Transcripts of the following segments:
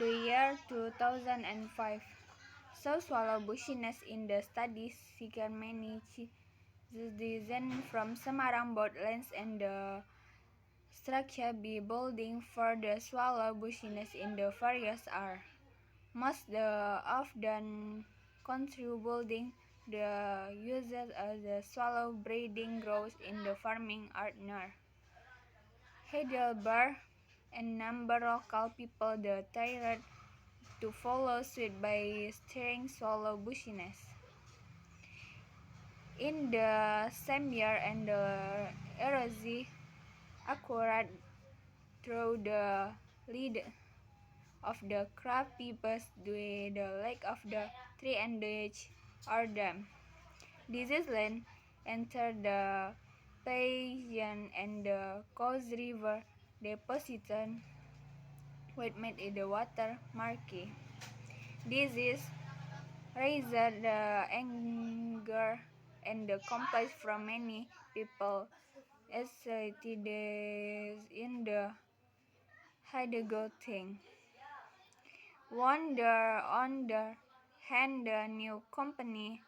The year 2005 saw swallow bushiness in the studies seeker many citizens from Semarang both lands and the structure be building for the swallow bushiness in the various are. Most the often contributing the uses of the swallow breeding grows in the farming art near Heidelberg and number local people the tired to follow suit by steering swallow bushiness. In the same year and the erosion occurred through the lead of the crafty bus due the lack of the tree and ditch or dam. This land entered the Payan and the Cause River deposition which made it the water murky. This is raised the anger and the complaint from many people, especially in the Heidegger thing. On the hand, the new company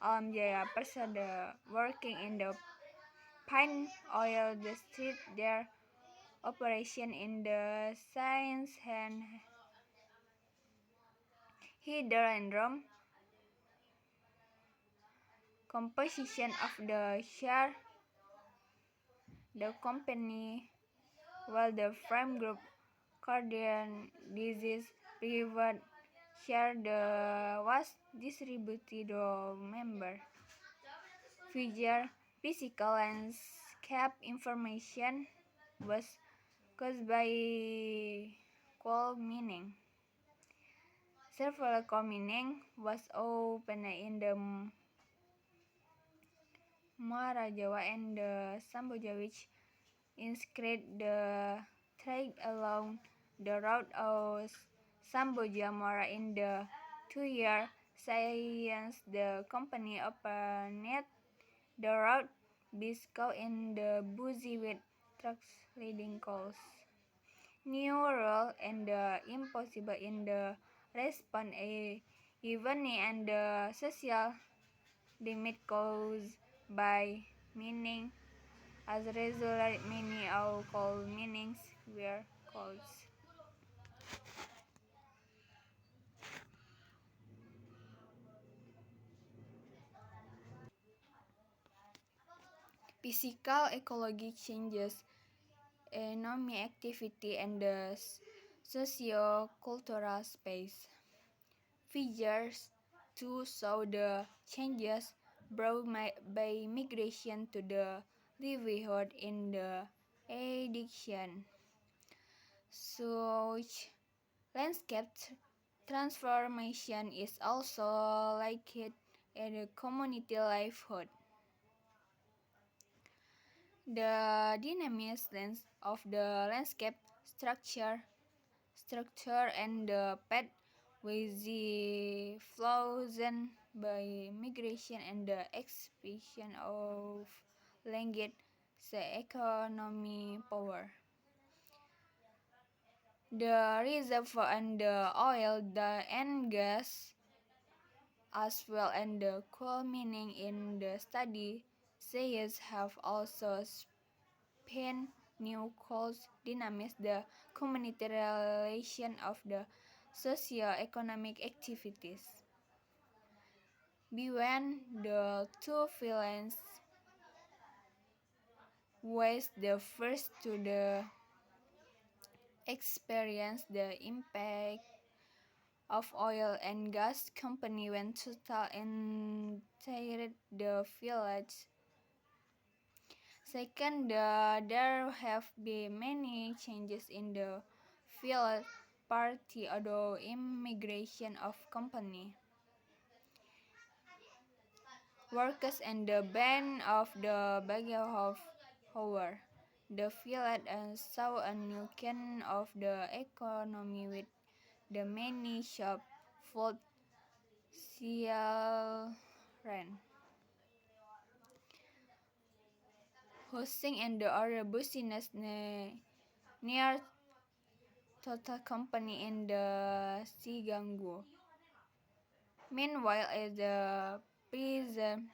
Jaya Persada working in the pine oil district their operation in the science and hydrodrome composition of the share the company while the frame group cardiac disease private share the was distributed to member figure physical landscape information was caused by coal mining. Several coal mining was opened in the Maharajawa and the Samboja which inscribed the trade along the route of Samboja Mora in the 2 year science the company opened the route Biscoe in the busy with trucks leading coals. New rule and the impossible in the response even and the social limit caused by mining. As a result, many of coal minings were closed. Physical ecology changes, economic activity, and the socio-cultural space. Figures 2 show the changes brought by migration to the livelihood in the addiction. Such landscape transformation is also likely in the community livelihood. The dynamism of the landscape structure and the path with the flown by migration and the expansion of language the economy power. The reservoir and the oil and gas as well and the coal mining in the study says have also spent new cost dynamics the community relation of the socio-economic activities. Beyond the two villains ways the first to the experience the impact of oil and gas company when total entered the village. Second, there have been many changes in the village party although immigration of company workers and the ban of the Bagel Hour. The village saw a new kind of the economy with the many shop, food, rent, housing and the other business near total company in the Siganggu. Meanwhile, as the prison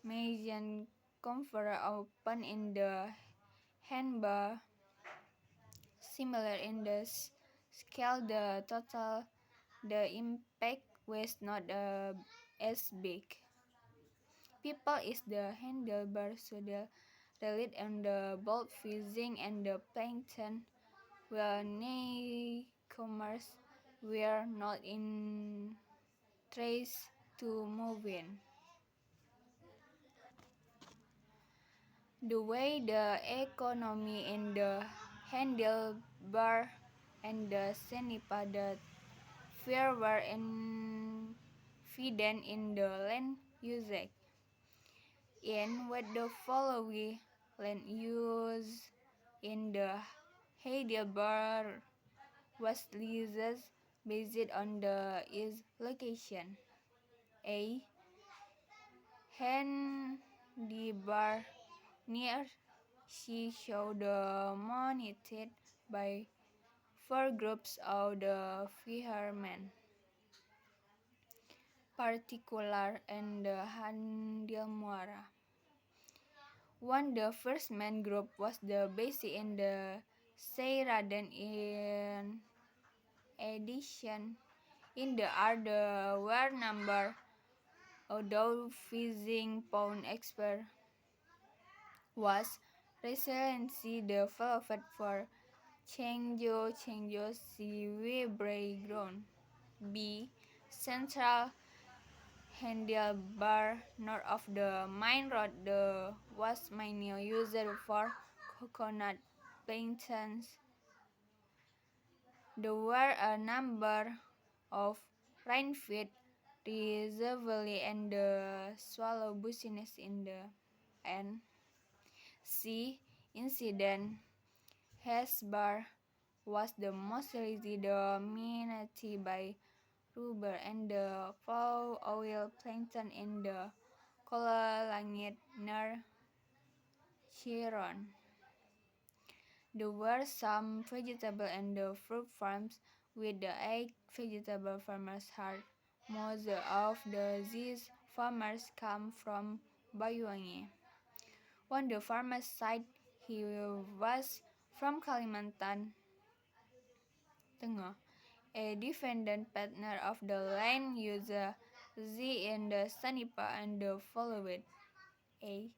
Malaysian conference opened in the handbar, similar in the scale, the impact was not as big. People is the handlebar, so the relied on the bolt fishing and the plankton, while newcomers were not in trace to move in. The way the economy in the handlebar and the Senipa the fear were evident in the land usage. In what the following land use in the handlebar was leases based on its location. A handlebar near she showed dominated by four groups of the fishermen, particular and the Handil Muara. One, the first main group was the basic in the Seiraden in addition. In the other were number, although fishing pound expert was resiliency developed for Chengjo Siwe Ground. B. Central handlebar north of the main road was mainly used for coconut plantations. There were a number of rainfed reservoirs and the swallow business in the N. C. Incident Hesbar was the mostly dominated by rubber and the fall oil plankton in the Kolangit near Chiron. There were some vegetable and the fruit farms with the 8 vegetable farmers had. Most of these farmers come from Banyuwangi. On the farmer's side, he was from Kalimantan Tengah, a defendant partner of the land user Z in the Sanipa and the followed A.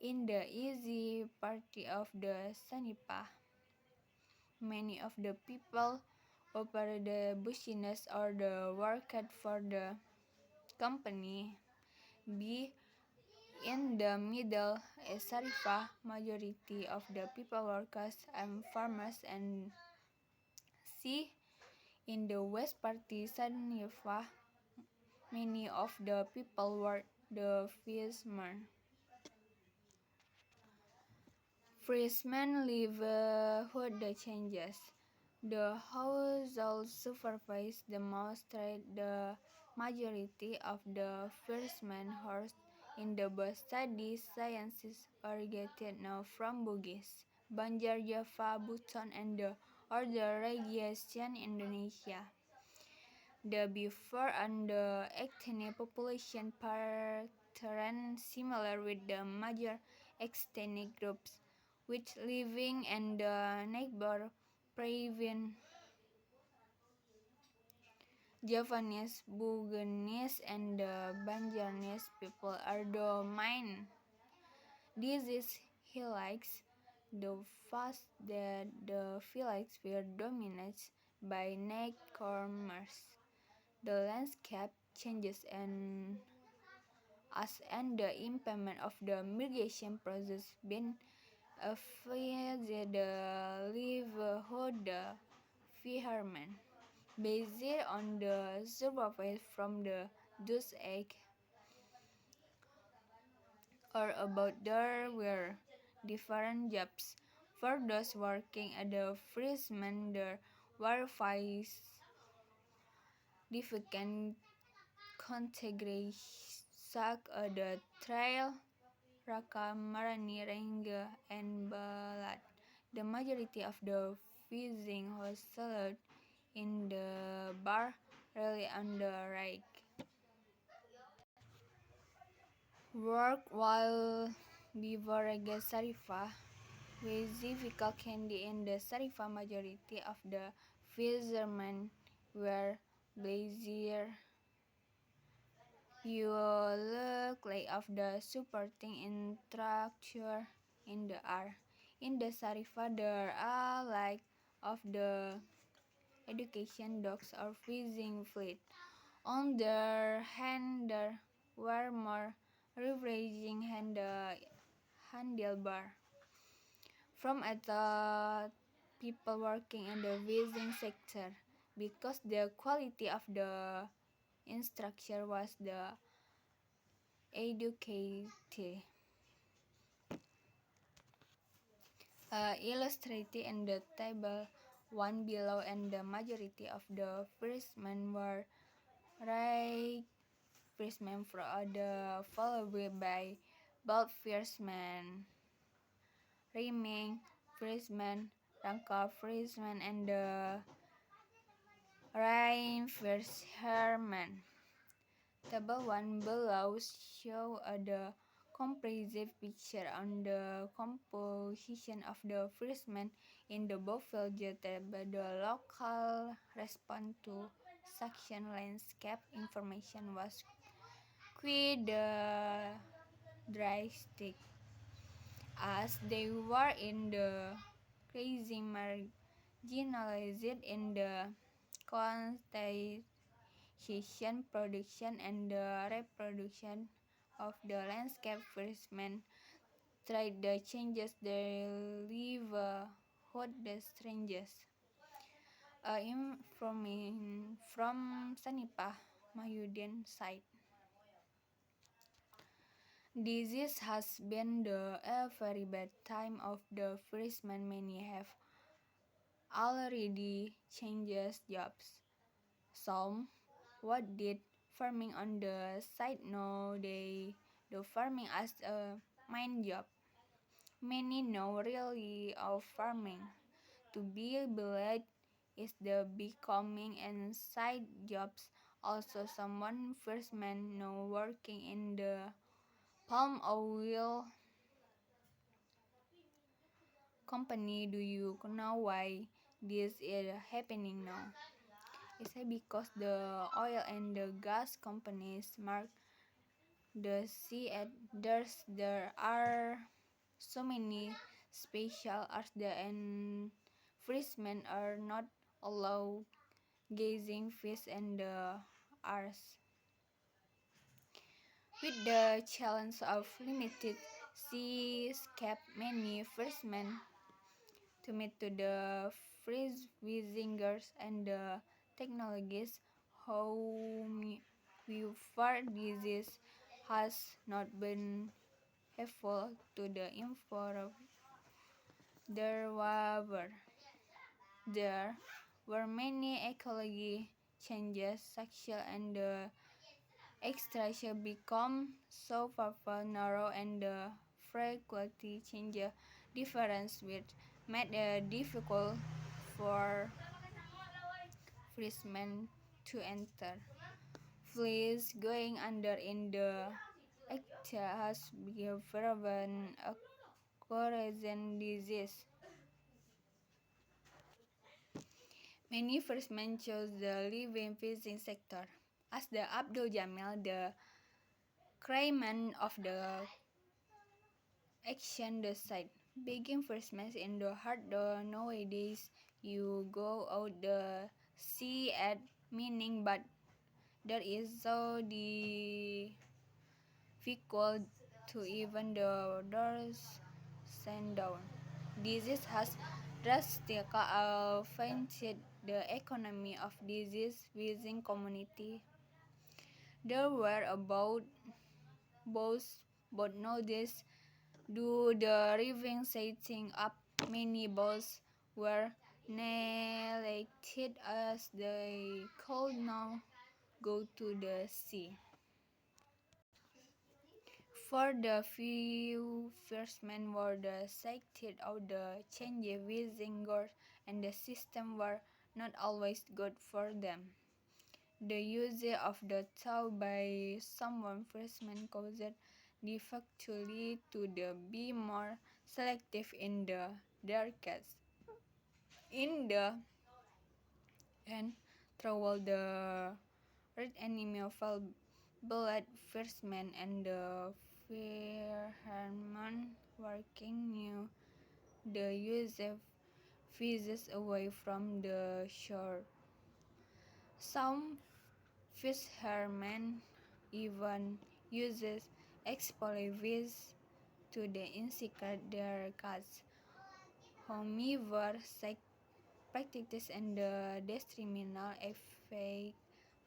In the easy party of the Sanipa, many of the people operate the business or the worked for the company. B. In the middle, a Sarifa, majority of the people workers and farmers, and C. In the west party, Sanifa, many of the people were the fishermen. Fishermen livelihood the changes. The household supervised demonstrate the majority of the fishermen horse in the bus study sciences originated now from Bugis, Banjar, Java, Buton, and the other regions Indonesia. The before and the ethnic population pattern similar with the major ethnic groups which living in the neighbor province. Javanese, Buginese, and the Banjarnese people are the main. This is highlights the fact that the villages were dominated by newcomers. The landscape changes and the impairment of the migration process been affected the livelihood the fishermen. Based on the survey from the Dutch egg or about there were different jobs. For those working at the fishermen there were five different categories such as the trail, Raka, Marani, Rengga, and Balat. The majority of the fishing hostel in the bar rally on the right. Work while Bivorege Sarifa, Vezivical candy in the Sarifa majority of the fishermen were blazer. You look like of the supporting structure in the R. In the Sarifa there are like of the education docks or fishing fleet. On the other hand, there were more refreshing handlebar. From I thought people working in the fishing sector because the quality of the instructor was the educated. Illustrated in the table one below, and the majority of the freshmen were right freshmen for the followed by both freshmen, rhyming freshmen, ranka freshmen, and the rhyme fisherman. Table 1 below show the comprehensive picture on the composition of the freshmen in the Buffalo table. The local response to section landscape information was quite drastic, as they were in the crazy marginalized in the context production and the reproduction of the landscape freshmen tried the changes they live what the strangers. Information from Sanipah Mahyudin site. This has been a very bad time of the freshmen. Many have already changed jobs. Some what did farming on the side now they do farming as a main job. Many know really of farming to be believed is the becoming and side jobs. Also someone first man know working in the palm oil company. Do you know why this is happening now? It's because the oil and the gas companies mark the sea and there are so many special arts and freshmen are not allowed gazing fish and the arts. With the challenge of limited seascape, many freshmen to meet to the freeze visitors and the technologies how we far disease has not been helpful to the info. There were many ecology changes, sexual and the extraction become so powerful, narrow, and the frequency change difference which made it difficult for freshmen to enter. Fleas going under in the ecta has proven a corazon disease. Many freshmen chose the living fishing sector. As the Abdul Jamil, the chairman of the action the site. Begging freshmen in the heart the nowadays you go out the sea at meaning, but that is so difficult to even the doors send down. Disease has drastically affected the economy of disease within community. There were about both nowadays do the living setting up. Many boats were neglected as they could now go to the sea. For the few fishermen were the sighted of the change within God and the system were not always good for them. The use of the tow by some fishermen caused difficulty to be more selective in the darkest. In the end, through the red enemy fell blood fishermen and the fishermen working knew the use of fishes away from the shore. Some fishermen even uses explosives to insecure their catch. However, such practices and the detrimental effect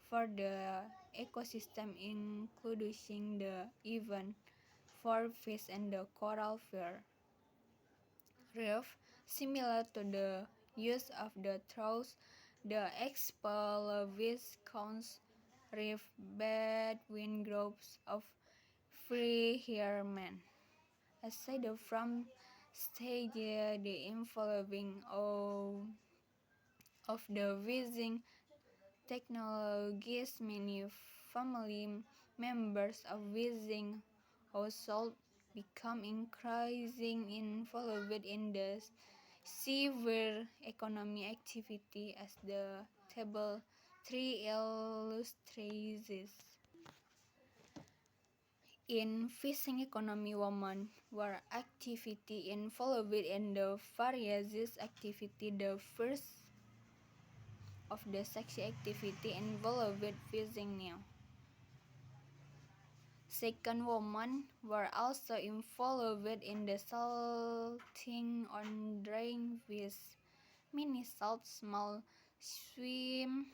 for the ecosystem, including the even for fish and the coral reef. Similar to the use of the troughs, the explosives cause reef between groups of fishermen. Aside from stage the involving of the fishing technologies, many family members of fishing households become increasingly involved in the severe economic activity as the table 3 illustrates. In fishing economy, women were activity involved in the various activity. The first of the sexual activity involved fishing now. Second, women were also involved in the salting on drying fish. Many salt small swim,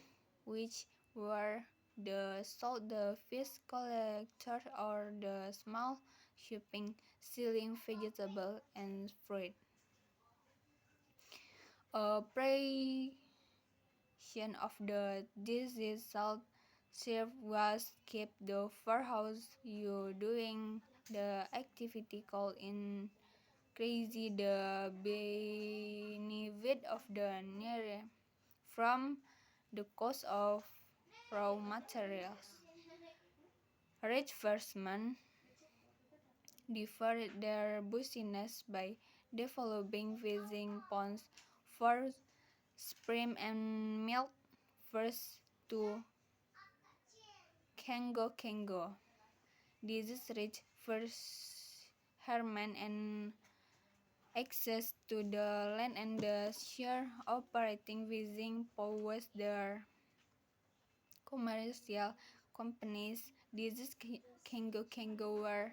which were the fish collector or the small shipping, selling vegetables and fruit. A precision of the disease salt serve was keep the warehouse you doing the activity called in crazy the benefit of the near from the cost of raw materials. Rich fishermen deferred their business by developing fishing ponds for sperm and milk first to Kango. This is rich fishermen and access to the land and the shore operating fishing powers their commercial companies. This is Kango were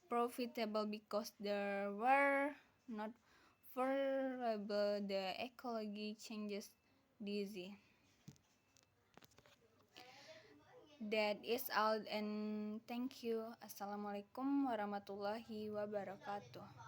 profitable because there were not vulnerable the ecology changes disease. That is all and thank you. Assalamualaikum warahmatullahi wabarakatuh.